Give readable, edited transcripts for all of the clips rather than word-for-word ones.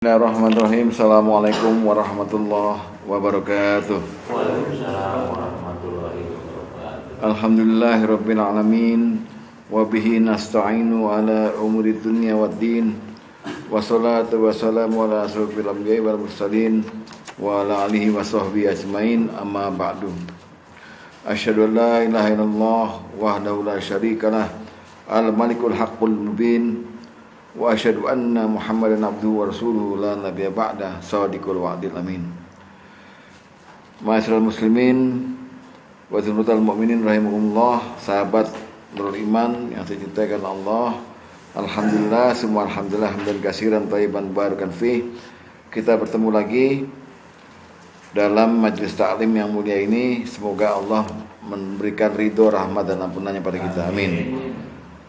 Bismillahirrahmanirrahim. Assalamualaikum warahmatullahi wabarakatuh. Waalaikumsalam warahmatullahi wabarakatuh. Alhamdulillahirabbil alamin wa bihi nasta'inu ala umuri dunya waddin. Wassalatu wassalamu ala asyrofil anbiya'i wal mursalin wa ala alihi wa sahbihi ajmain. Amma ba'du. Asyhadu an la ilaha illallah wahdahu la syarikalah al-malikul haqqul mubin. Wa asyhadu anna Muhammadan abduhu wa rasuluhu la nabiyya ba'da shadiqul wa'dil amin. Ma'asyiral muslimin wa zumratal mu'minin rahimakumullah, sahabat nurul iman yang saya cintai karena Allah. Alhamdulillah, semua alhamdulillah hamdan katsiran thayyiban barakan fi. Kita bertemu lagi dalam majelis taklim yang mulia ini. Semoga Allah memberikan ridho, rahmat dan ampunannya pada kita. Amin.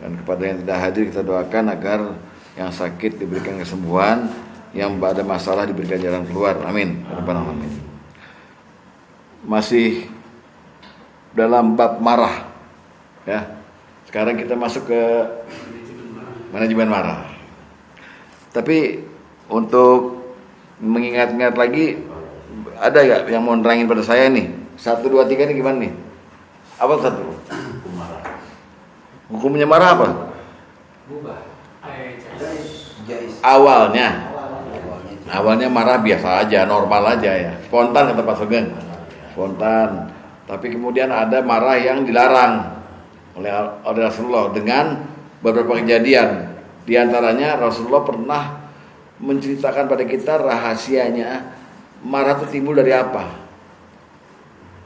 Dan kepada yang tidak hadir kita doakan agar yang sakit diberikan kesembuhan, yang ada masalah diberikan jalan keluar. Amin. Rabbal alamin. Masih dalam bab marah. Ya. Sekarang kita masuk ke manajemen marah. Tapi untuk mengingat-ingat lagi, ada gak yang mau nerangin pada saya nih? 1, 2, 3 nih gimana nih? Apa satu? Hukumnya marah apa? Awalnya marah biasa aja, normal aja ya. Spontan kata Pak Sugeng. Spontan. Tapi kemudian ada marah yang dilarang oleh Rasulullah dengan beberapa kejadian. Di antaranya Rasulullah pernah menceritakan pada kita rahasianya marah itu timbul dari apa.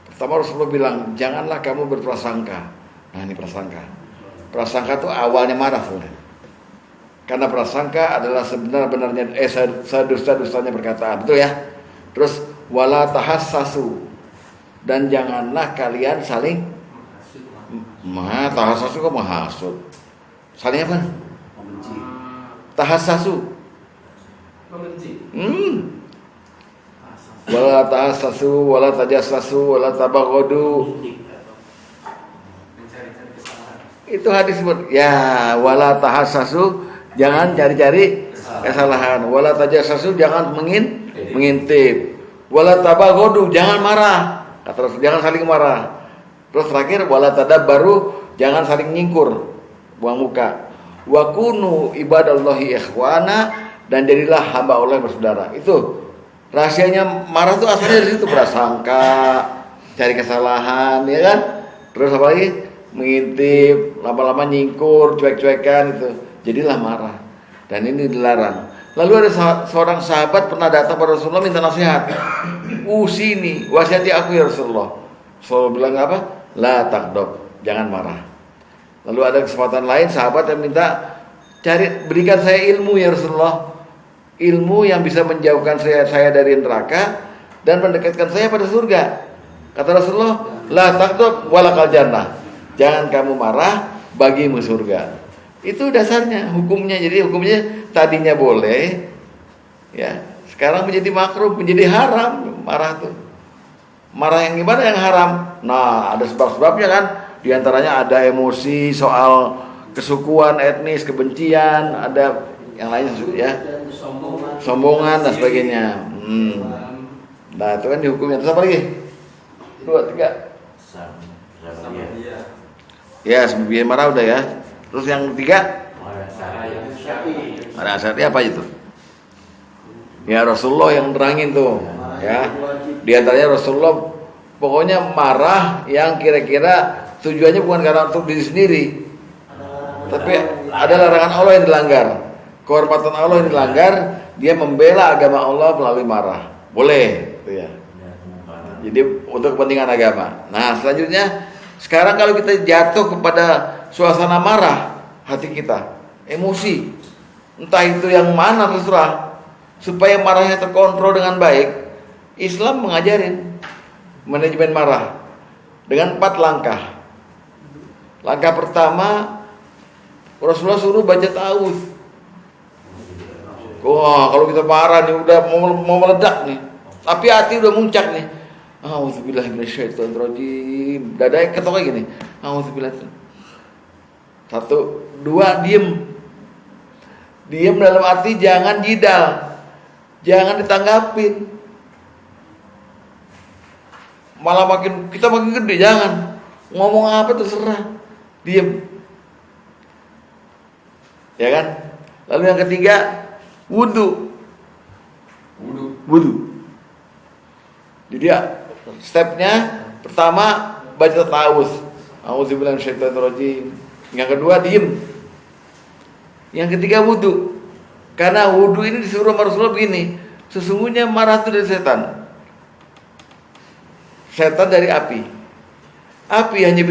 Pertama Rasulullah bilang, janganlah kamu berprasangka. Nah ini prasangka. Prasangka itu awalnya marah sebenarnya. Karena prasangka adalah sebenar-benarnya sedusta-dustanya perkataan, betul ya? Terus wala tahassasu, dan janganlah kalian saling tahassasu kok menghasut. Saling apa? Membenci. Tahassasu. Membenci. Wala tahassasu, wala tajassasu, wala tabaghadu. Mencari-cari kesalahan. Itu hadis sebut. Ya, wala tahassasu, jangan cari-cari kesalahan. Wala tajassasu, jangan mengintip. Wala tabaghadu, jangan marah. Kata Rasul, jangan saling marah. Terus terakhir wala tadabbaru, jangan saling nyingkur, buang muka. Wa kunu ibadallahi ikhwana, dan jadilah hamba Allah bersaudara. Itu rahasianya marah itu asalnya dari situ, prasangka, cari kesalahan, ya kan? Terus apa lagi? Mengintip, lama-lama nyingkur, cuek-cuekan itu. Jadilah marah. Dan ini dilarang. Lalu ada seorang sahabat pernah datang pada Rasulullah minta nasihat. Usini, wasiyati aku ya Rasulullah. Rasulullah bilang apa? La taqdob, jangan marah. Lalu ada kesempatan lain sahabat yang minta, berikan saya ilmu ya Rasulullah. Ilmu yang bisa menjauhkan saya dari neraka dan mendekatkan saya pada surga. Kata Rasulullah, la taqdob walakal jannah. Jangan kamu marah, bagimu surga. Itu dasarnya hukumnya. Jadi hukumnya tadinya boleh, ya. Sekarang menjadi makruh, menjadi haram marah tuh. Marah yang gimana yang haram? Nah, ada sebab-sebabnya kan. Di antaranya ada emosi soal kesukuan, etnis, kebencian, ada yang lain ya. Sombongan dan sebagainya. Nah, itu kan dihukumnya. Terus apa lagi? 2, 3. Ya, sebab marah udah ya. Terus yang 3? Ada syar'i apa itu? Ya Rasulullah yang terangin tuh, ya. Di antaranya Rasulullah pokoknya marah yang kira-kira tujuannya bukan karena untuk diri sendiri, tapi ada larangan Allah yang dilanggar, kehormatan Allah yang dilanggar, dia membela agama Allah melalui marah. Boleh, tuh ya. Jadi untuk kepentingan agama. Nah, selanjutnya sekarang kalau kita jatuh kepada suasana marah, hati kita emosi, entah itu yang mana terserah, supaya marahnya terkontrol dengan baik. Islam mengajarin manajemen marah dengan 4 langkah. Langkah pertama, Rasulullah suruh baca ta'awudz. Wah, kalau kita marah nih udah mau meledak nih, tapi hati udah muncak nih. A'udzubillahi minasyaitonirrajim. Dadanya ketok gini. A'udzubillahi. 1, 2, diem. Diam dalam arti jangan jidal. jangan ditanggapin. Malah kita makin gede, jangan. Ngomong apa terserah, diem. Ya kan? Lalu yang ketiga, wudu. Jadi ya, stepnya pertama baca ta'awudz. A'udzubillahi minasyaitonirrajim. Yang kedua diem. Yang ketiga wudu. Karena wudu ini disuruh Rasulullah begini, sesungguhnya marah itu dari setan. Setan dari api. Api hanya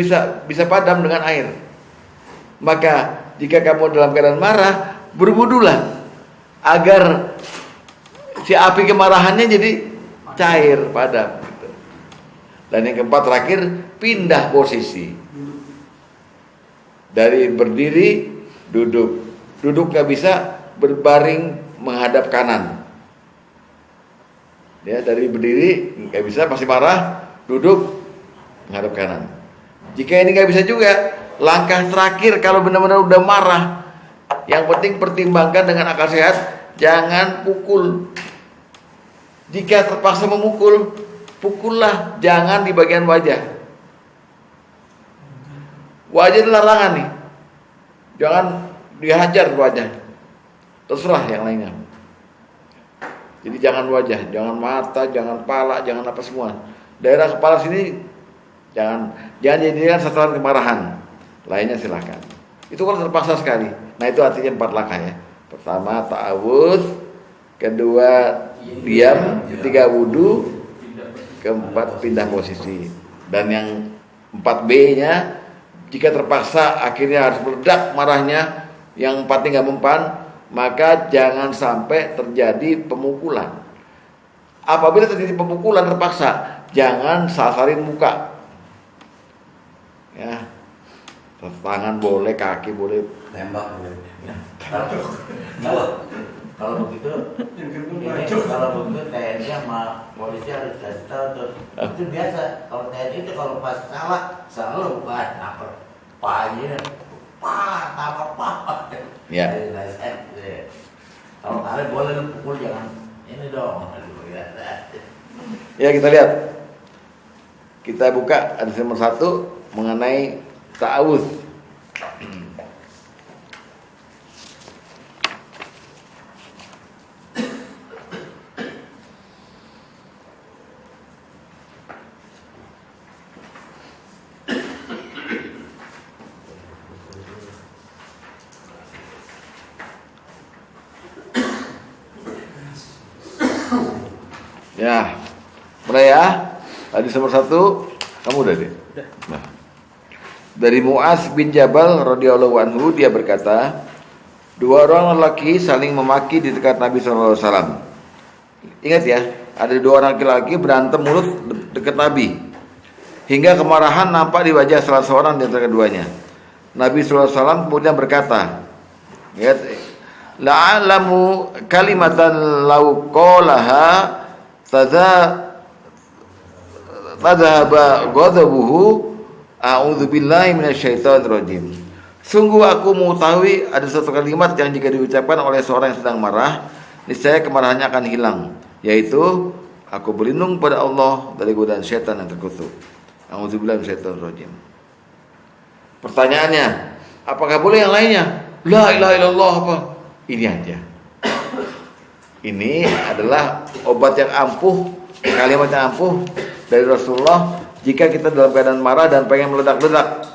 bisa padam dengan air. Maka jika kamu dalam keadaan marah, berwudulah agar si api kemarahannya jadi cair, padam. Dan yang keempat terakhir, pindah posisi. Dari berdiri, duduk. Duduk gak bisa, berbaring menghadap kanan. Ya, dari berdiri gak bisa, masih marah, duduk menghadap kanan. Jika ini gak bisa juga, langkah terakhir kalau benar-benar udah marah, yang penting pertimbangkan dengan akal sehat, jangan pukul. Jika terpaksa memukul, pukullah, jangan di bagian wajah. Wajah itu larangan nih, jangan dihajar wajah, terserah yang lainnya. Jadi jangan wajah, jangan mata, jangan pala, jangan apa semua. Daerah kepala sini jangan jadikan sasaran kemarahan. Lainnya silakan. Itu kalau terpaksa sekali. Nah itu artinya 4 langkah ya. Pertama ta'awudz, kedua diam, ketiga wudu, keempat pindah posisi. Dan yang 4B-nya, jika terpaksa akhirnya harus meledak marahnya, yang 4-nya nggak mempan, maka jangan sampai terjadi pemukulan. Apabila terjadi pemukulan terpaksa, jangan sasarin muka. Ya, tangan boleh, kaki boleh, tembak boleh. Kalau begitu, kalau begitu TNI sama polisi harus kasih tahu tuh. Itu biasa. Kalau TNI itu kalau pas salah bukan apa pahanya, apa. Ya. Kalau kalian boleh pukul jangan ini dong. Ya kita lihat. Kita buka hadis nomor 1 mengenai ta'awudz. Ya, mulai ya. Hadis nomor 1, kamu udah deh. Nah. Dari Mu'adz bin Jabal radhiyallahu anhu, dia berkata, 2 orang lelaki saling memaki di dekat Nabi SAW. Ingat ya, ada 2 orang laki-laki berantem mulut dekat Nabi, hingga kemarahan nampak di wajah salah seorang di antara keduanya. Nabi SAW kemudian berkata, lihat, la'alamu kalimatan law qalaha tadhaba ghadabuhu a'udzubillahi minasyaitonirrajim. Sungguh aku mengetahui ada satu kalimat yang jika diucapkan oleh seorang yang sedang marah, niscaya kemarahannya akan hilang, yaitu aku berlindung pada Allah dari godaan syaitan yang terkutuk. A'udzubillahi minasyaitonirrajim. Pertanyaannya, apakah boleh yang lainnya? La ilaha illallah apa? Ini aja. Ini adalah obat yang ampuh, kalimat yang ampuh dari Rasulullah jika kita dalam keadaan marah dan pengen meledak-ledak.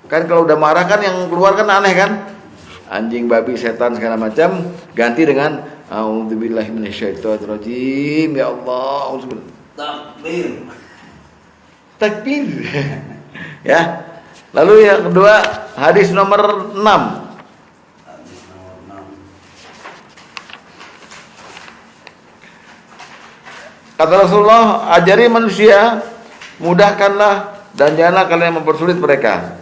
Kan kalau udah marah kan yang keluar kan aneh kan? Anjing, babi, setan segala macam, ganti dengan a'udzubillahi minasyaitonirrajim. Ya Allah, Takbir. Takbir. Ya. Lalu yang kedua, hadis nomor 6. Kata Rasulullah, ajari manusia, mudahkanlah dan janganlah kalian mempersulit mereka.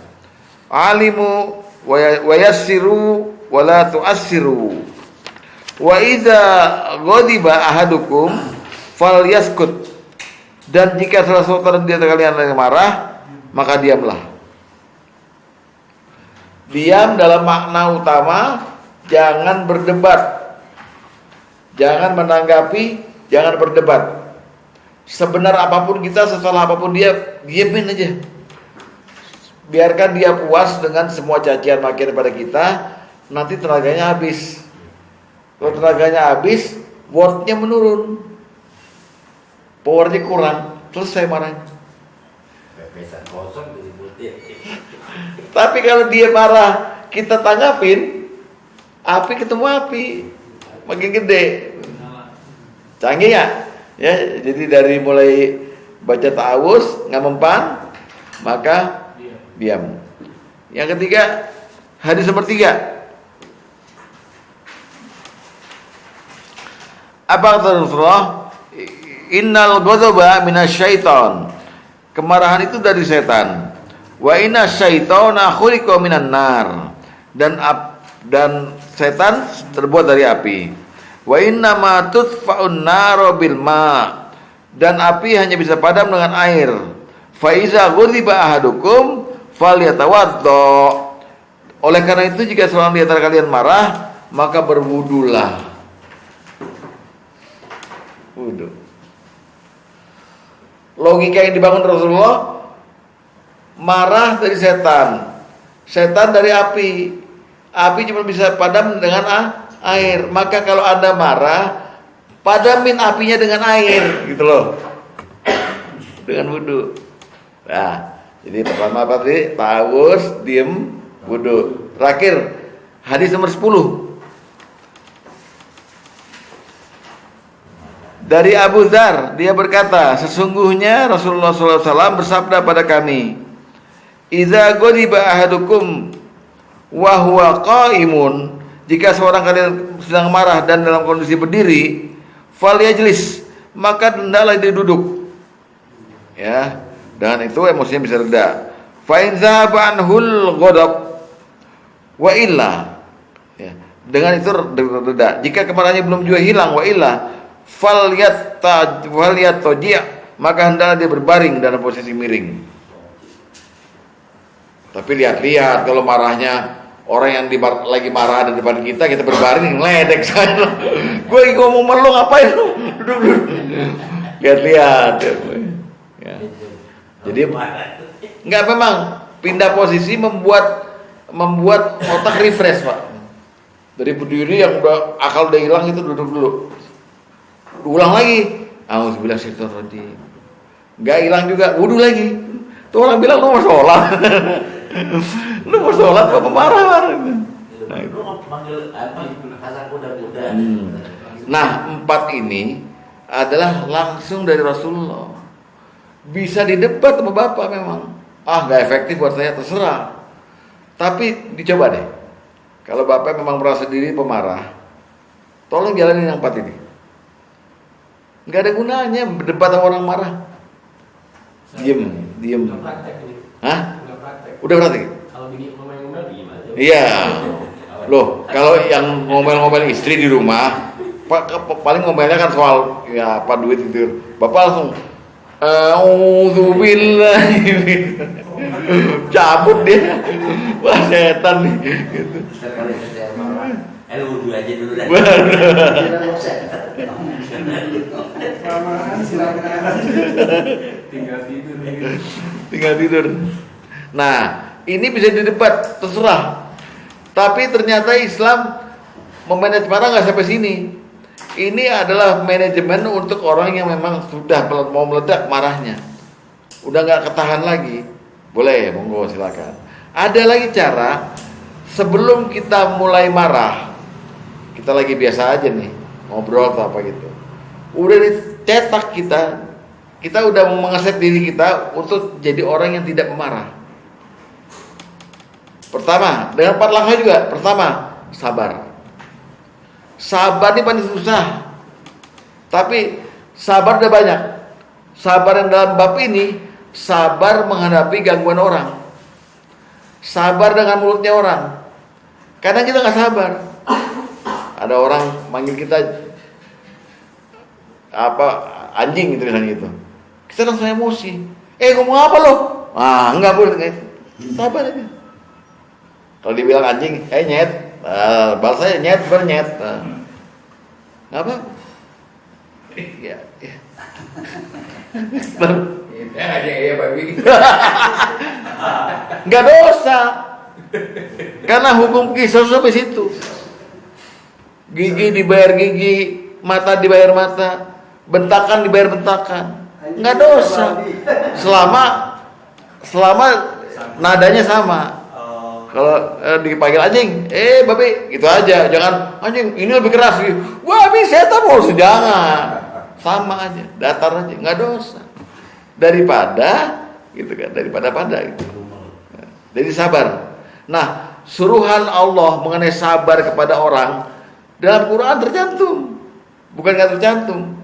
Alimu wa yassiru wa la tu'assiru. Wa idza ghadiba ahadukum falyaskut. Dan jika salah seorang di antara kalian marah, maka diamlah. Diam dalam makna utama, jangan berdebat. Jangan menanggapi, jangan berdebat. Sebenar apapun kita, sesalah apapun dia, diamin aja. Biarkan dia puas dengan semua cacian makian pada kita. Nanti tenaganya habis. Kalau tenaganya habis, wordnya menurun, powernya kurang, selesai marahnya. Pepesan kosong disebutin. Tapi kalau dia marah, kita tanggapin, api ketemu api, makin gede. Canggih ya? Ya, jadi dari mulai baca ta'awuz, nggak mempan, maka diam. Yang ketiga, hadis nomor 3. Apa kata Rasulullah? Innal ghadaba minasyaiton. Kemarahan itu dari setan. Wa inna syaitona khuliqa minan nar. Dan setan terbuat dari api. Wa inna ma tudfa'un naru bil ma. Dan api hanya bisa padam dengan air. Fa iza ghadiba ahadukum falyatawaddo. Oleh karena itu jika seorang di antara kalian marah, maka berwudulah. Wudu. Logika yang dibangun Rasulullah, marah dari setan, setan dari api. Api cuma bisa padam dengan air. Maka kalau Anda marah, padamin apinya dengan air, gitu loh. Dengan wudu. Nah, jadi pertama apa tadi? Ta'awuz, diem, wudu. Terakhir, hadis nomor 10. Dari Abu Dzar, dia berkata, sesungguhnya Rasulullah SAW bersabda pada kami, "Idza ghadiba ahadukum wa huwa qa'imun." Jika seorang kalian sedang marah dan dalam kondisi berdiri, falyajlis, maka hendaklah dia duduk. Ya, dengan itu emosinya bisa reda. Fa in zahaba anhul ghadab wa illa. Ya, dengan itu reda. Jika kemarahannya belum juga hilang, wa illa falyataji', maka hendaklah dia berbaring dalam posisi miring. Tapi lihat-lihat kalau marahnya orang yang lagi marah di depan kita berbaring ngeledek sana. Gue lagi ngomong sama lu, ngapain lu? Duduk. Lihat-lihat. Ya. Jadi enggak, memang pindah posisi membuat otak refresh, Pak. Dari berdiri yang udah akal udah hilang itu duduk dulu. Ulang lagi. Auzubillahi minasyaitonir rajim. Enggak hilang juga, wudu lagi. Tuh orang bilang lu mau sholat. Lu mau sholat apa marah? Nah, itu. Nah, 4 ini adalah langsung dari Rasulullah. Bisa didebat sama Bapak memang. Gak efektif buat saya, terserah. Tapi dicoba deh. Kalau Bapak memang merasa diri pemarah, tolong jalanin yang 4 ini. Gak ada gunanya berdebat sama orang marah. Diem. Hah? Udah praktek? Kalau ngomel-ngomel gimana? Iya. Loh, kalau yang ngomel-ngomel istri di rumah, paling ngomelnya kan soal ya apa duit itu. Bapak langsung auzubillahi cabut dia. Wah, setan nih gitu. Sekali saya marah, wudu aja dulu dah. Tinggal tidur. Nah, ini bisa didebat, terserah. Tapi ternyata Islam memanage marah nggak sampai sini. Ini adalah manajemen untuk orang yang memang sudah mau meledak marahnya, udah nggak ketahan lagi. Boleh, monggo silakan. Ada lagi cara sebelum kita mulai marah, kita lagi biasa aja nih ngobrol atau apa gitu. Udah dicetak kita udah mengeset diri kita untuk jadi orang yang tidak memarah. Pertama, dengan 4 langkah juga. Pertama, sabar. Sabar ini paling susah. Tapi sabar udah banyak. Sabar yang dalam bab ini, sabar menghadapi gangguan orang. Sabar dengan mulutnya orang. Kadang kita nggak sabar. Ada orang manggil kita anjing gitu misalnya gitu. Kita langsung emosi. Ngomong apa lo? Enggak boleh. Sabar aja. Kalau dibilang anjing, nyet. Balas saya nyet, bernyet. nggak apa. Ya. Ya aja ya babi. Nggak dosa. Karena hukum kisah sampai situ. Gigi dibayar gigi, mata dibayar mata, bentakan dibayar bentakan. Nggak dosa. Selama nadanya sama. Kalau dipanggil anjing, babi, gitu aja. Jangan anjing, ini lebih keras. Wah, setan mau jangan. Sama aja, datar aja, nggak dosa. Daripada gitu kan, daripada gitu. Jadi sabar. Nah, suruhan Allah mengenai sabar kepada orang dalam Quran tercantum. Bukan nggak tercantum.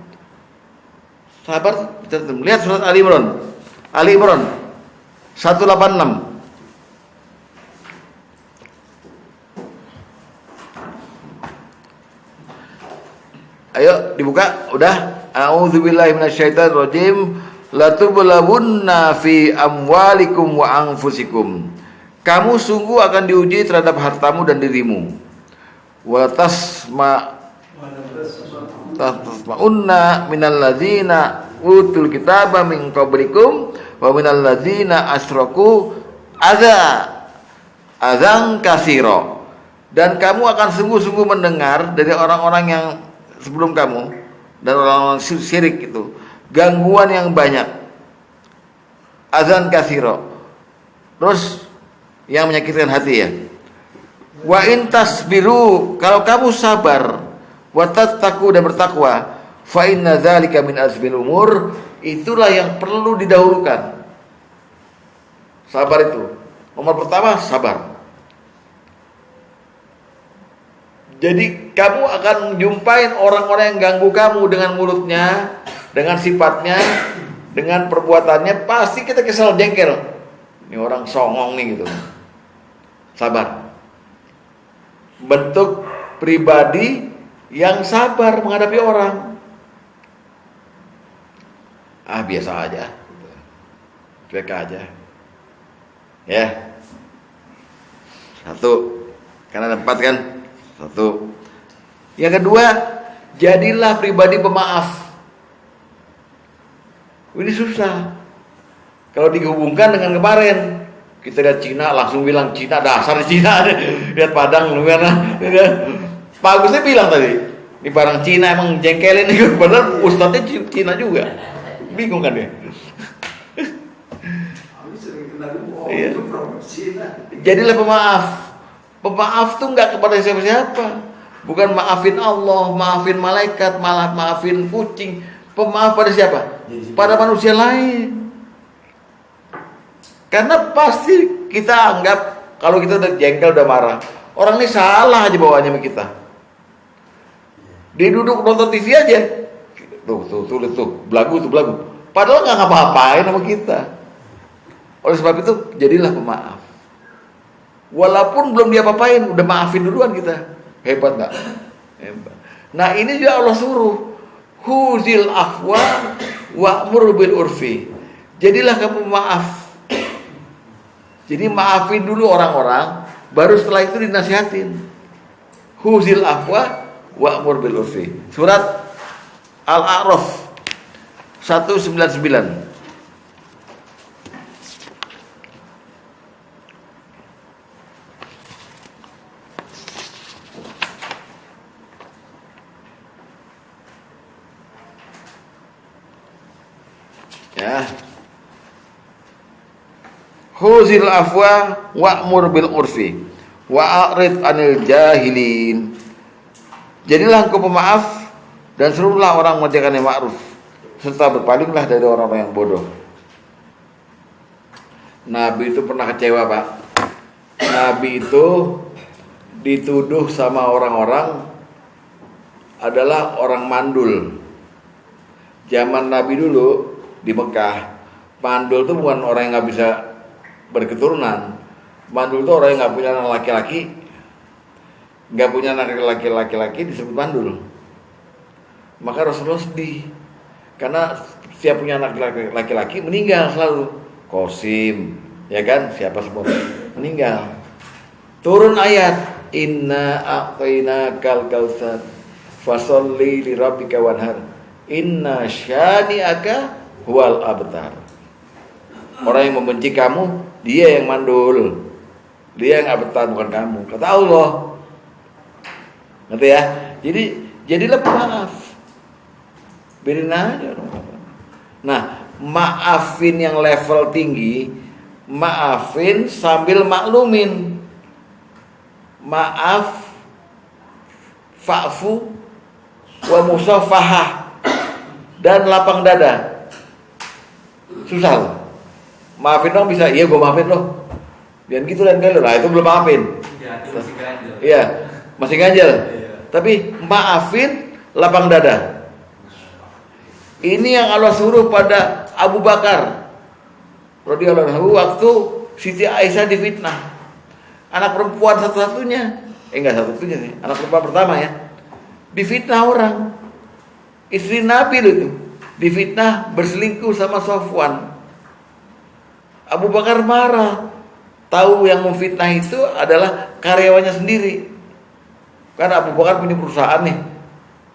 Sabar tercantum. Lihat surat Ali Imran. Ali Imran 186. Ayo dibuka, udah. A'udzubillahi minasyaitonirrajim. Latublawunna fi amwalikum wa anfusikum. Kamu sungguh akan diuji terhadap hartamu dan dirimu. Wa tasma'unna minal ladzina utul kitaba min qablikum wa minal ladzina asyraku adzan katsira. Dan kamu akan sungguh-sungguh mendengar dari orang-orang yang sebelum kamu dan orang-orang syirik itu gangguan yang banyak, adzan katsira, terus yang menyakitkan hati ya. Wa in tasbiru, kalau kamu sabar, wa tattaqu dan bertakwa, fa inna dzalika min azmil umur, itulah yang perlu didahulukan. Sabar itu nomor pertama, sabar. Jadi kamu akan jumpain orang-orang yang ganggu kamu dengan mulutnya, dengan sifatnya, dengan perbuatannya, pasti kita kesal, jengkel. Ini orang songong nih gitu. Sabar. Bentuk pribadi yang sabar menghadapi orang. Biasa aja. Cuek aja. Ya. 1. Karena ada 4 kan? 1. Yang kedua, jadilah pribadi pemaaf. Ini susah. Kalau dihubungkan dengan kemarin, kita lihat Cina langsung bilang Cina, dasar Cina. Lihat Padang gimana? Pak Agusnya bilang tadi, ini barang Cina emang jengkelin. Padahal ustadznya Cina juga. Bingung kan dia? Iya. Jadilah pemaaf. Pemaaf tuh nggak kepada siapa-siapa. Bukan maafin Allah, maafin malaikat, malah maafin kucing. Pemaaf pada siapa? Pada manusia lain. Karena pasti kita anggap kalau kita udah jengkel, udah marah, orang ini salah aja bawaannya sama kita. Dia duduk nonton TV aja. Tuh, belagu. Padahal nggak ngapa-ngapain sama kita. Oleh sebab itu, jadilah pemaaf. Walaupun belum diapa-apain, udah maafin duluan kita. Hebat nggak? Hebat. Nah ini juga Allah suruh, huzil afwa wa'mur bil urfi. Jadilah kamu maaf. Jadi maafin dulu orang-orang, baru setelah itu dinasihatin. Huzil afwa wa'mur bil urfi. Surat Al-A'raf 199. Ya. Khuzil afwa wa'mur bil urfi wa'rid anil jahilin. Jadilah engkau pemaaf dan serulah orang mengerjakan yang ma'ruf, serta berpalinglah dari orang-orang yang bodoh. Nabi itu pernah kecewa, Pak. Nabi itu dituduh sama orang-orang adalah orang mandul. Zaman Nabi dulu di Mekah, mandul itu bukan orang yang nggak bisa berketurunan. Mandul itu orang yang nggak punya anak laki-laki, nggak punya anak laki-laki disebut mandul. Maka Rasulullah sedih karena setiap punya anak laki-laki meninggal selalu. Qasim, ya kan, siapa semua meninggal. Turun ayat, inna a'tainakal kautsar Fasholli li rabbika wanhar. Inna syani'aka huwal abtar. Orang yang membenci kamu, dia yang mandul. Dia yang abtar, bukan kamu. Kata Allah. Ngerti ya? Jadi jadilah pemaaf. Biarin aja. Nah, maafin yang level tinggi, maafin sambil maklumin. Maaf, fa'fu wa musafahah, dan lapang dada. Susah loh. Maafin dong bisa, iya gue maafin loh. Jangan gitu lain kali. Nah itu belum maafin. Iya, masih ganjel. Tapi maafin, lapang dada. Ini yang Allah suruh pada Abu Bakar radhiyallahu anhu waktu Siti Aisyah difitnah. Anak perempuan satu-satunya. Enggak satu-satunya sih, anak perempuan pertama ya. Difitnah orang. Istri Nabi loh itu. Difitnah berselingkuh sama Sofwan. Abu Bakar marah. Tahu yang memfitnah itu adalah karyawannya sendiri. Karena Abu Bakar punya perusahaan nih.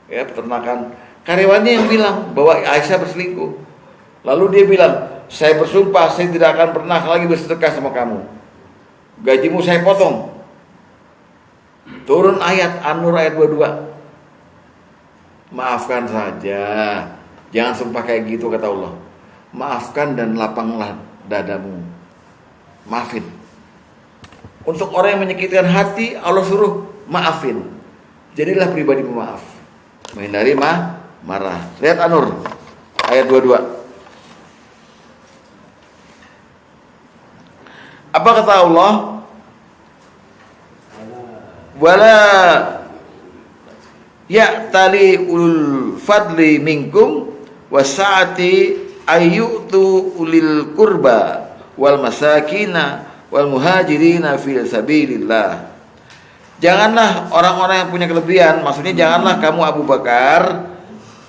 Ya, peternakan. Karyawannya yang bilang bahwa Aisyah berselingkuh. Lalu dia bilang, saya bersumpah saya tidak akan pernah lagi bersedekah sama kamu. Gajimu saya potong. Turun ayat An-Nur ayat 22. Maafkan saja. Jangan sumpah kayak gitu kata Allah. Maafkan dan lapanglah dadamu. Maafin. Untuk orang yang menyakitkan hati, Allah suruh maafin. Jadilah pribadi pemaaf. Menghindari marah. Lihat An-Nur ayat 22. Apa kata Allah? Wala ya'tali ulul fadli minkum wasa'ati ayyutu ulil kurba wal masakina wal muhajirina fi sabilillah. Janganlah orang-orang yang punya kelebihan, maksudnya janganlah kamu Abu Bakar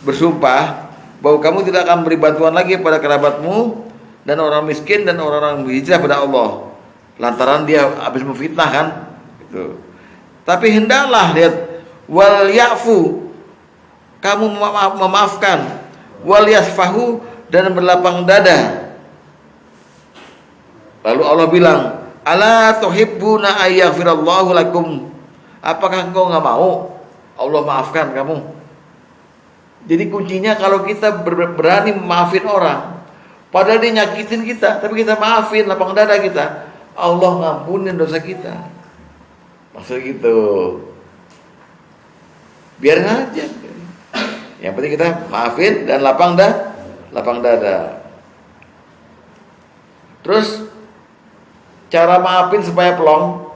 bersumpah bahwa kamu tidak akan beri bantuan lagi pada kerabatmu dan orang miskin dan orang-orang berhijrah pada Allah. Lantaran dia habis memfitnah kan? Gitu. Tapi hendaklah lihat wal ya'fu, kamu memaafkan, wal yasfahu, dan berlapang dada. Lalu Allah bilang, ala tuhibbuna ayyaghfirallahu lakum. Apakah engkau enggak mau Allah maafkan kamu? Jadi kuncinya kalau kita berani maafin orang, padahal dia nyakitin kita, tapi kita maafin, lapang dada kita, Allah ngampunin dosa kita. Maksud gitu. Biarin aja. Yang penting kita maafin dan lapang dada. Terus cara maafin supaya plong,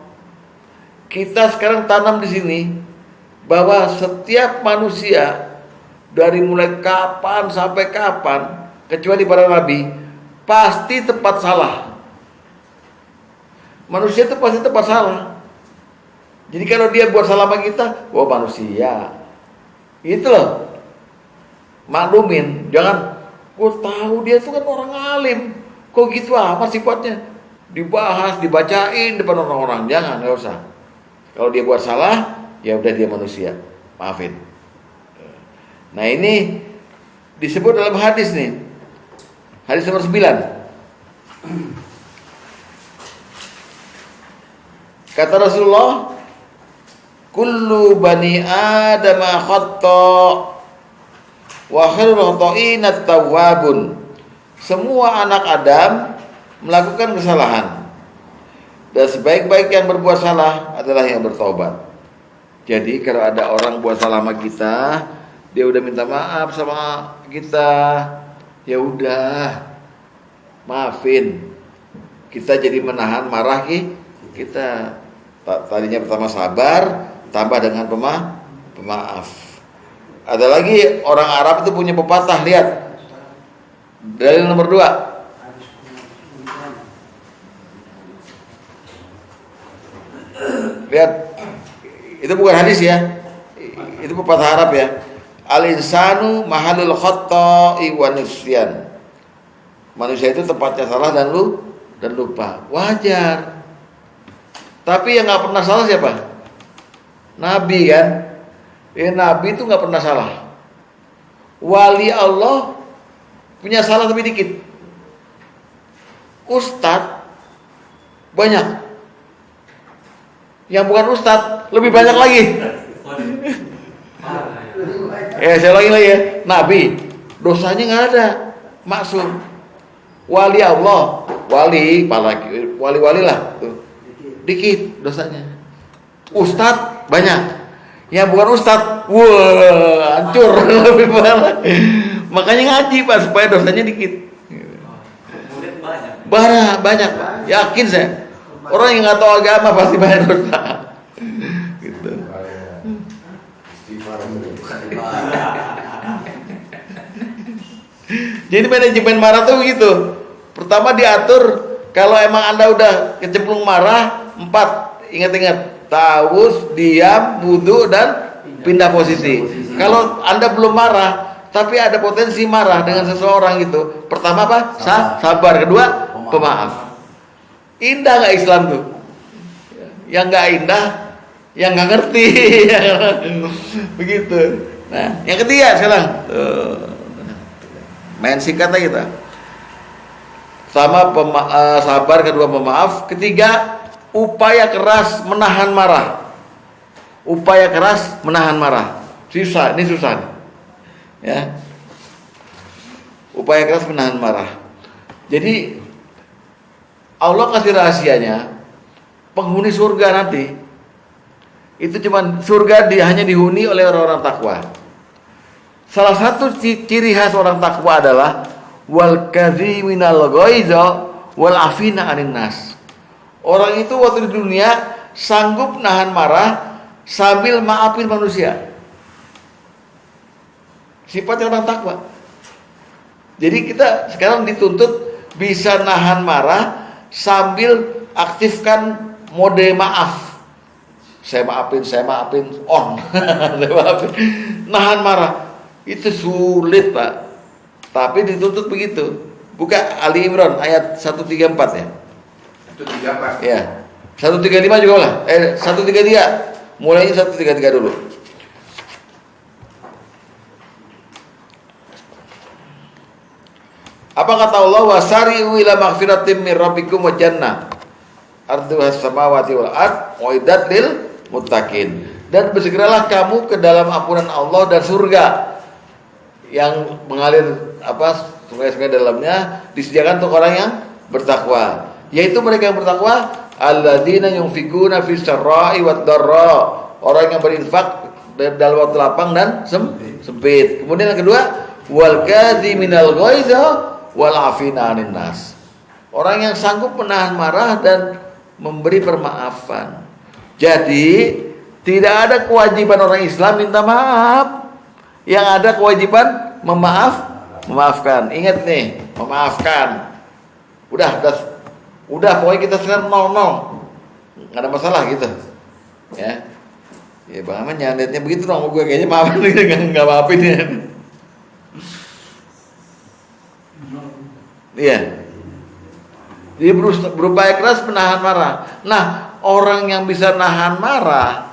kita sekarang tanam di sini bahwa setiap manusia dari mulai kapan sampai kapan, kecuali para nabi, pasti tepat salah. Manusia itu pasti tepat salah. Jadi kalau dia buat salah sama kita, wah manusia. Itu loh. Maklumin, jangan gue tahu dia itu kan orang alim. Kok gitu amat sifatnya? Dibahas, dibacain depan orang-orang. Jangan, enggak usah. Kalau dia buat salah, ya udah dia manusia. Maafin. Nah, ini disebut dalam hadis nih. Hadis nomor 9. Kata Rasulullah, kullu bani adama khata wa khairul khata'in at-tawwabun. Semua anak Adam melakukan kesalahan, dan sebaik-baik yang berbuat salah adalah yang bertobat. Jadi kalau ada orang buat salah sama kita, dia udah minta maaf sama kita, ya udah maafin. Kita jadi menahan marah kita. Tadinya pertama sabar, tambah dengan pemaaf. Ada lagi orang Arab itu punya pepatah, lihat. Dalil nomor 2. Lihat. Itu bukan hadis ya. Itu pepatah Arab ya. Al-insanu mahalul khata'i wa nisyan. Manusia itu tempatnya salah dan lupa. Wajar. Tapi yang enggak pernah salah siapa? Nabi kan. Nabi itu nggak pernah salah. Wali Allah punya salah tapi dikit. Ustadz banyak. Yang bukan ustadz lebih banyak lagi. Saya lagi ya. Nabi dosanya nggak ada, maksum. Wali Allah, wali lah, tuh. Dikit dosanya. Ustadz banyak. Yang bukan ustadz, wah hancur lebih parah. Makanya ngaji Pak supaya dosanya dikit. Banyak Pak. Yakin saya. Orang yang nggak tahu agama pasti banyak dosa. Gitu. Jadi manajemen marah tuh begitu. Pertama diatur kalau emang Anda udah kecemplung marah, 4 ingat-ingat. Taus, diam, wudu, dan pindah posisi. Kalau Anda belum marah, tapi ada potensi marah dengan seseorang gitu. Pertama apa? Sabar. Kedua, pemaaf. Indah nggak Islam tuh? Yang nggak indah, yang nggak ngerti. Begitu. Nah, yang ketiga sekarang. Main singkat aja kita. Sama sabar, kedua pemaaf, ketiga upaya keras menahan marah. Upaya keras menahan marah. Susah, ini susah. Ya. Upaya keras menahan marah. Jadi Allah kasih rahasianya, penghuni surga nanti itu cuman surga hanya dihuni oleh orang-orang takwa. Salah satu ciri khas orang takwa adalah wal kadziminal ghaiza wal afina 'anil nas. Orang itu waktu di dunia sanggup nahan marah sambil maafin manusia. Sifatnya orang takwa. Jadi kita sekarang dituntut bisa nahan marah sambil aktifkan mode maaf. Saya maafin on. Saya maafin. Nahan marah itu sulit Pak. Tapi dituntut begitu. Buka Ali Imran ayat 134 ya. 134. Ya. 135 juga lah. 133. Mulainya 133 dulu. Apa kata Allah? Wasari'u ila maghfiratin min rabbikum wa jannah arduhas samawati wal ard uiddat lil muttaqin. Dan bersegeralah kamu ke dalam ampunan Allah dan surga yang mengalir sungai-sungai dalamnya disediakan untuk orang yang bertakwa. Yaitu mereka yang bertakwa, alladzina yunfikuna fis sarra'i wad dharra, orang yang berinfak dalam waktu lapang dan sempit. Kemudian yang kedua, wal kadziminal ghaiza wal afina 'anil nas, orang yang sanggup menahan marah dan memberi permaafan. Jadi tidak ada kewajiban orang Islam minta maaf. Yang ada kewajiban memaafkan. Ingat nih, memaafkan. Udah pokoknya kita sekarang 0-0. Enggak ada masalah gitu. Ya. Ya Bang Aman nyantetnya begitu dong, gue kayaknya maafin enggak maafin ya. Iya. Dia berupaya keras menahan marah. Nah, orang yang bisa nahan marah,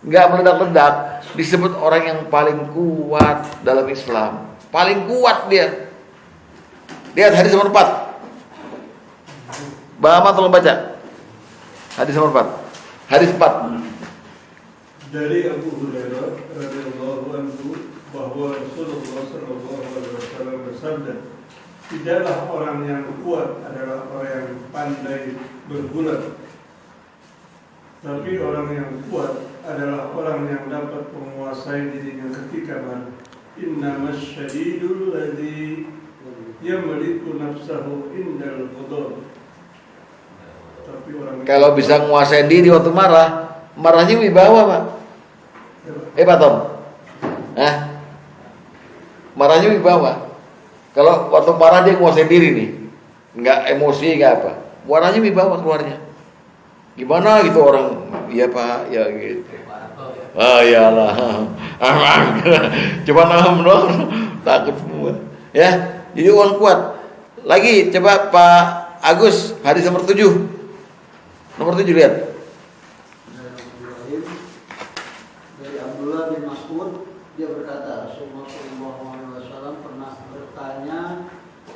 nggak meledak-ledak, disebut orang yang paling kuat dalam Islam. Paling kuat dia. Lihat hadis nomor 4. Bang Ahmad tolong baca. Hadis nomor 4. Hadis 4. Dari Abu Hurairah radhiyallahu anhu bahwa Rasulullah sallallahu alaihi wasallam bersabda, tidaklah orang yang kuat adalah orang yang pandai bergulat, tapi orang yang kuat adalah orang yang dapat menguasai dirinya ketika marah. Innamas syadidul ladzi yamliku nafsahu indal ghadab. Tapi orang kalau bisa menguasai diri waktu marah, marahnya wibawa Pak. Pak Tom. Marahnya wibawa. Kalau waktu marah dia menguasai diri nih, nggak emosi nggak apa, warnanya wibawa keluarnya. Gimana gitu orang, iya Pak, ya gitu. Ah iyalah, cuma nama doang, takut semua. Ya, jadi orang kuat. Lagi coba Pak Agus, hadis nomor 7. Nomor 7 lihat. Dari Abdullah bin Mas'ud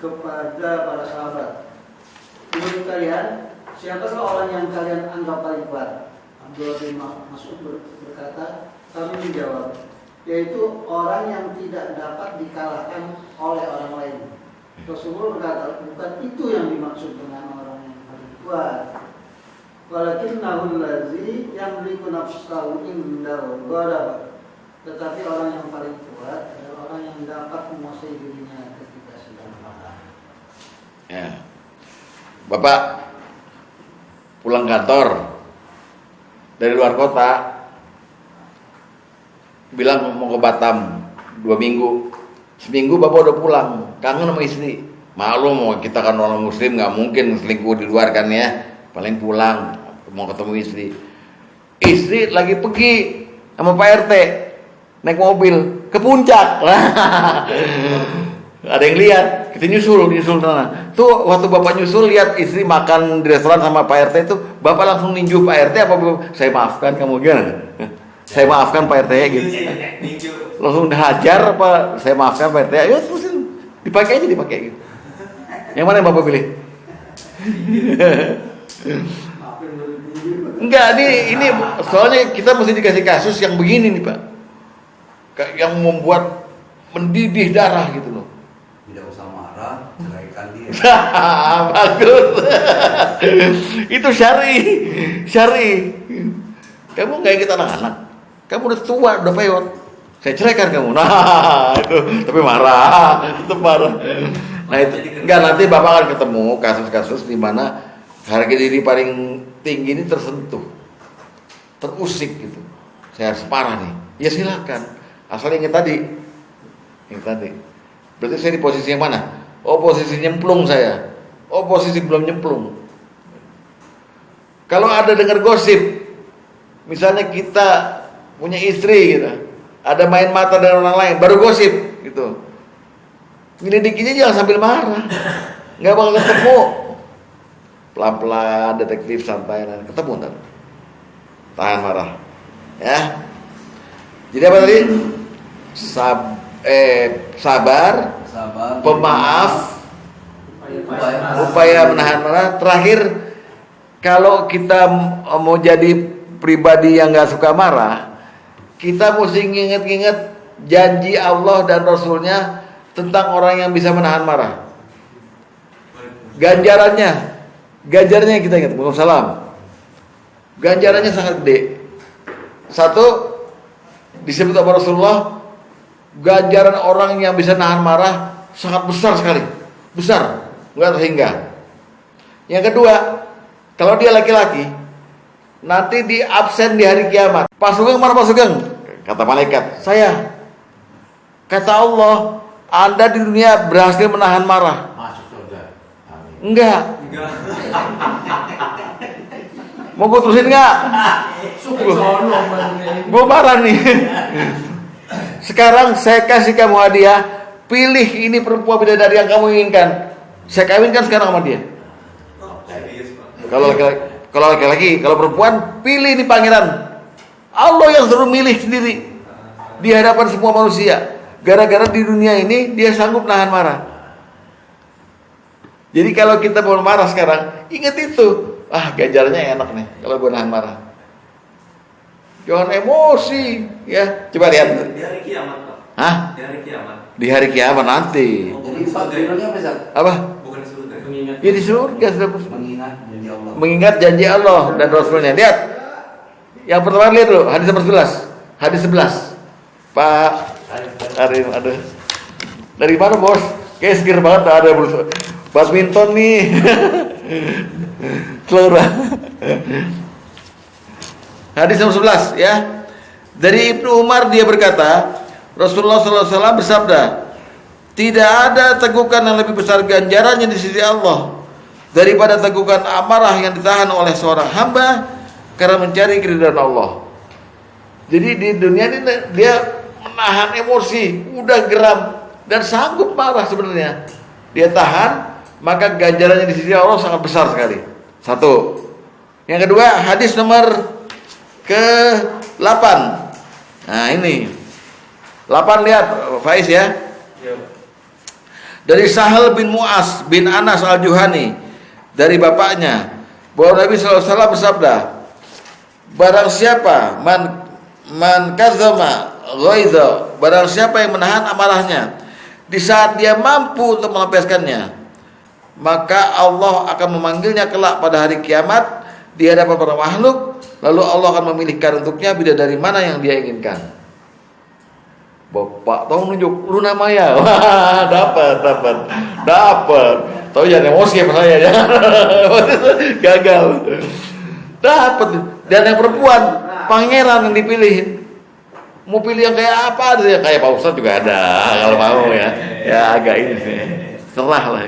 kepada para sahabat, menurut kalian siapakah orang yang kalian anggap paling kuat? Abdullah bin Mas'ud berkata, kami menjawab, yaitu orang yang tidak dapat dikalahkan oleh orang lain. Rasulullah berkata, bukan itu yang dimaksud dengan orang yang paling kuat. Walakinnahu allazi yamliku nafsahu indal ghadab. Tetapi orang yang paling kuat adalah orang yang dapat menguasai dirinya ketika sedang marah. Ya. Bapak pulang kantor dari luar kota, bilang mau ke Batam 2 minggu. Seminggu bapak udah pulang, kangen sama istri. Maklum kita kan orang muslim, nggak mungkin selingkuh di luar kan ya. Paling pulang mau ketemu istri. Istri lagi pergi sama Pak RT naik mobil ke puncak. Ada yang lihat, kita nyusul sana. Tuh waktu bapak nyusul lihat istri makan di restoran sama Pak RT itu, bapak langsung ninju Pak RT apa saya maafkan kamu gimana? Saya maafkan Pak RT gitu. Langsung dihajar apa saya maafkan Pak RT. Ayo terusin, dipakai gitu. Yang mana yang bapak pilih? Enggak, ini soalnya kita mesti dikasih kasus yang begini nih Pak, yang membuat mendidih darah gitu loh. Tidak usah marah, ceraikan dia. Bagus. Itu syari. Kamu nggak ikut anak-anak, kamu udah tua, udah peyot. Saya ceraikan kamu. Nah, itu tapi marah, tetap marah. Nah itu enggak, nanti bapak akan ketemu kasus-kasus di mana harga diri paling tinggi ini tersentuh, terusik gitu. Saya harus parah nih. Ya silakan. Asal ingat tadi. Berarti saya di posisi yang mana? Oh, posisi nyemplung saya. Oh, posisi belum nyemplung. Kalau ada dengar gosip, misalnya kita punya istri gitu, ada main mata dengan orang lain, baru gosip gitu. Nyelidikinya jangan sambil marah. Nggak bakal ketemu. Pelan-pelan, detektif, santai, dan ketemu ntar. Tahan marah. Ya. Jadi apa tadi? Sabar, pemaaf, upaya menahan marah. Terakhir, kalau kita mau jadi pribadi yang nggak suka marah, kita mesti nginget-nginget janji Allah dan Rasulnya tentang orang yang bisa menahan marah. Ganjarannya kita ingat. Waalaikumsalam. Ganjarannya sangat gede. Satu, disebut oleh Rasulullah, ganjaran orang yang bisa nahan marah sangat besar sekali. Besar, enggak terhingga. Yang kedua, kalau dia laki-laki, nanti di absen di hari kiamat. Pak Sugeng, mana Pak Sugeng? Kata malaikat, saya. Kata Allah, Anda di dunia berhasil menahan marah. Masuk surga. Amin. Enggak. Mau gue terusin enggak? Gue marah nih. Sekarang saya kasih kamu hadiah, pilih ini perempuan bidadari yang kamu inginkan. Saya kawinkan sekarang sama dia. Kalau laki-laki, kalau perempuan, pilih ini pangeran. Allah yang suruh milih sendiri di hadapan semua manusia. Gara-gara di dunia ini dia sanggup nahan marah. Jadi kalau kita mau marah sekarang, ingat itu. Ganjarannya enak nih kalau gue nahan marah. Jangan emosi, ya. Coba lihat. Di hari kiamat, Pak. Hah? Di hari kiamat. Di hari kiamat nanti. Jadi Pak apa Zat? Apa? Bukan di surga. Ya di surga sudah. Mengingat janji Allah. Mengingat janji Allah dan Rasulnya. Lihat. Yang pertama lihat dulu, hadis nomor 11. Hadis 11. Pak Arif, aduh. Dari mana, Bos? Kayak seger banget ada badminton nih. Kelura. Hadis nomor 11 ya. Dari Ibnu Umar dia berkata, Rasulullah SAW bersabda, tidak ada tegukan yang lebih besar ganjarannya di sisi Allah daripada tegukan amarah yang ditahan oleh seorang hamba karena mencari keridhaan Allah. Jadi di dunia ini dia menahan emosi, udah geram dan sanggup marah sebenarnya. Dia tahan, maka ganjarannya di sisi Allah sangat besar sekali. Satu. Yang kedua, hadis nomor ke-8. Nah, ini. 8 lihat Faiz ya. Dari Sahal bin Mu'az bin Anas al-Juhani, dari bapaknya, bahwa Nabi SAW bersabda, barang siapa man kazama ghaidha, barang siapa yang menahan amarahnya di saat dia mampu untuk melampiaskannya, maka Allah akan memanggilnya kelak pada hari kiamat di hadapan para makhluk, lalu Allah akan memilihkan untuknya bidadari mana yang dia inginkan. Bapak tahu nunjuk lu nama ya. Wah, dapat. Tahu jangan emosi sama saya ya. Gagal. Dapat. Dan yang perempuan, pangeran yang dipilih. Mau pilih yang kayak apa? Dia kayak Pak Ustadz juga ada kalau mau ya. Ya agak ini sih. Serah lah.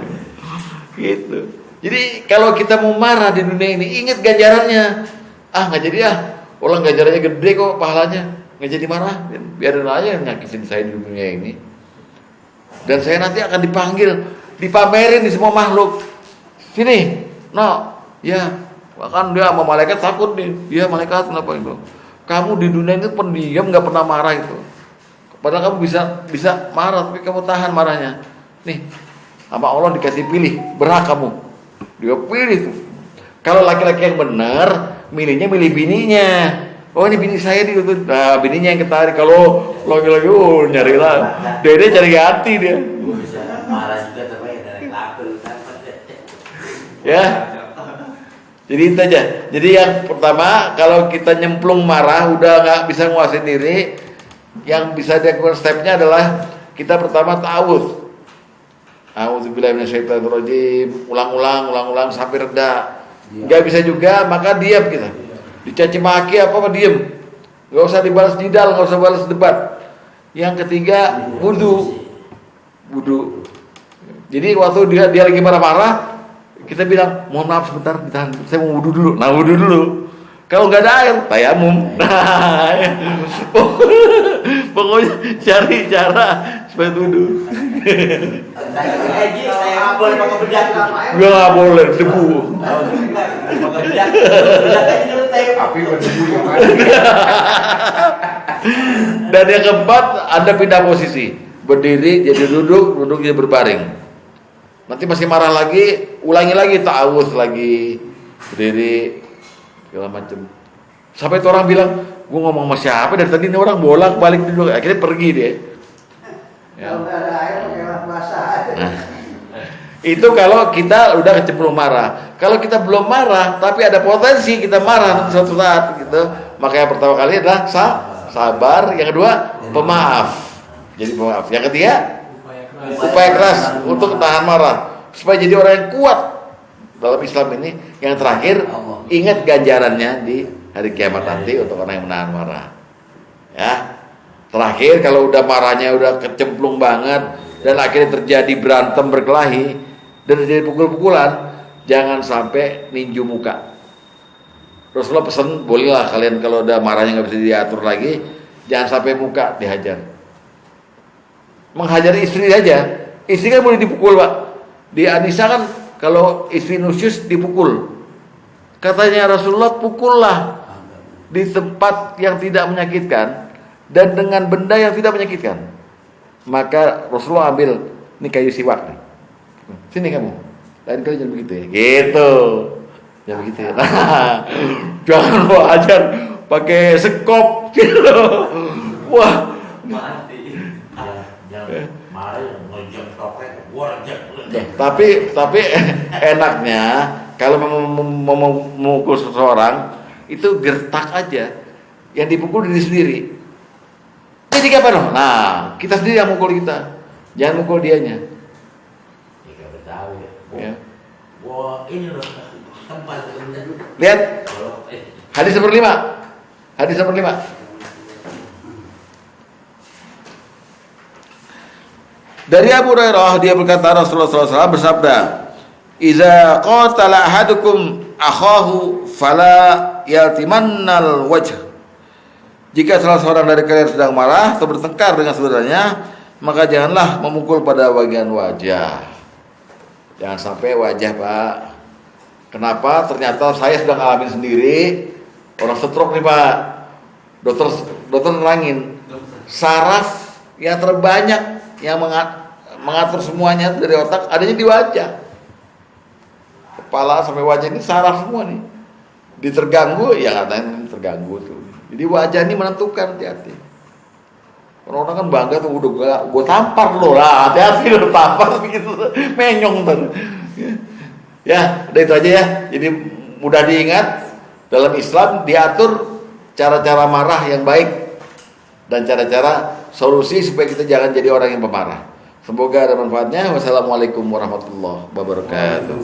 Gitu. Jadi kalau kita mau marah di dunia ini, ingat ganjarannya. Nggak jadi orang ganjarannya gede kok pahalanya. Nggak jadi marah, biarin aja yang nyakitin saya di dunia ini. Dan saya nanti akan dipanggil, dipamerin di semua makhluk. Sini, ya, bahkan dia sama malaikat takut nih. Ya malaikat kenapa itu? Kamu di dunia ini pendiam, nggak pernah marah itu. Padahal kamu bisa marah, tapi kamu tahan marahnya. Nih, sama Allah dikasih pilih, berhak kamu. Dia pilih tuh. Kalau laki-laki yang benar, milihnya milih bininya. Oh ini bini saya di itu, nah bininya yang ketarik. Kalau lagi-lagi nyari lah, Dede cari ganti dia. Bisa marah juga tapi dari takut. Ya, jadi itu aja. Jadi yang pertama, kalau kita nyemplung marah, udah nggak bisa nguasain diri, yang bisa dilakukan stepnya adalah kita pertama ta'awudz. A'udzubillahi minasyaitonirrajim, ulang-ulang sampai reda. Nggak bisa juga, maka diam kita. Dicaci maki apa diem, nggak usah dibalas jidal, nggak usah balas debat. Yang ketiga wudu. Jadi waktu dia lagi marah-marah, kita bilang mohon maaf sebentar, ditahan, saya mau wudu dulu. Nah wudu dulu. Kalau nggak ada air, tayamum. Pokoknya cari cara supaya wudu. Saya nggak boleh pakai bedak. Gua nggak boleh debu. Tapi berdebu yang Dan yang keempat, Anda pindah posisi, berdiri jadi duduk jadi berbaring. Nanti masih marah lagi, ulangi lagi, ta'awudz lagi, berdiri segala macam. Sampai itu orang bilang, gue ngomong sama siapa dari tadi ini orang bolak-balik duduk, akhirnya pergi dia. Ya. Kalau nggak ada air pakai basah. Itu kalau kita udah kecemplung marah. Kalau kita belum marah, tapi ada potensi kita marah suatu saat gitu, maka yang pertama kali adalah sabar. Yang kedua, pemaaf. Jadi pemaaf. Yang ketiga, upaya keras untuk tahan marah supaya jadi orang yang kuat dalam Islam ini. Yang terakhir, ingat ganjarannya di hari kiamat nanti untuk orang yang menahan marah. Ya. Terakhir, kalau udah marahnya udah kecemplung banget dan akhirnya terjadi berantem berkelahi dan terjadi pukul-pukulan, jangan sampai ninju muka. Rasulullah pesan, bolehlah kalian kalau udah marahnya nggak bisa diatur lagi, jangan sampai muka dihajar. Menghajar istri aja, istri kan boleh dipukul pak. Di Anisa kan kalau istri nusyus dipukul. Katanya Rasulullah, pukullah di tempat yang tidak menyakitkan dan dengan benda yang tidak menyakitkan. Maka Rasulullah ambil, ini kayu siwak nih, sini kamu, lain kali jangan begitu ya, gitu, jangan begitu ya. Nah, jangan lo ajar pakai sekop gitu. Wah, Mati. Jangan marah ngejek topeng, warjek. tapi enaknya kalau mau memukul seseorang itu gertak aja, yang dipukul diri sendiri. Jadi apa dong? Nah, kita sendiri yang mukul kita, jangan mukul dianya. Ya tahu Ya. Wah ini loh tempat. Lihat hadis nomor 5. Hadis nomor 5. Dari Abu Hurairah, dia berkata Rasulullah SAW bersabda, "Iza qatala ahadukum akhahu fala yaltimannal wajh." Jika salah seorang dari kalian sedang marah atau bertengkar dengan saudaranya, maka janganlah memukul pada bagian wajah. Jangan sampai wajah, Pak. Kenapa? Ternyata saya sudah ngalamin sendiri. Orang stroke nih, Pak. Dokter nerangin saraf yang terbanyak yang mengatur semuanya dari otak, adanya di wajah. Kepala sampai wajah ini saraf semua nih. Diterganggu, ya katanya terganggu tuh. Jadi wajah ini menentukan, hati-hati. Orang-orang kan bangga tuh, udah gue tampar lo lah, hati-hati lo tampar begitu, menyong tuh. Ya, udah itu aja ya. Jadi mudah diingat, dalam Islam diatur cara-cara marah yang baik dan cara-cara solusi supaya kita jangan jadi orang yang pemarah. Semoga ada manfaatnya. Wassalamualaikum warahmatullahi wabarakatuh.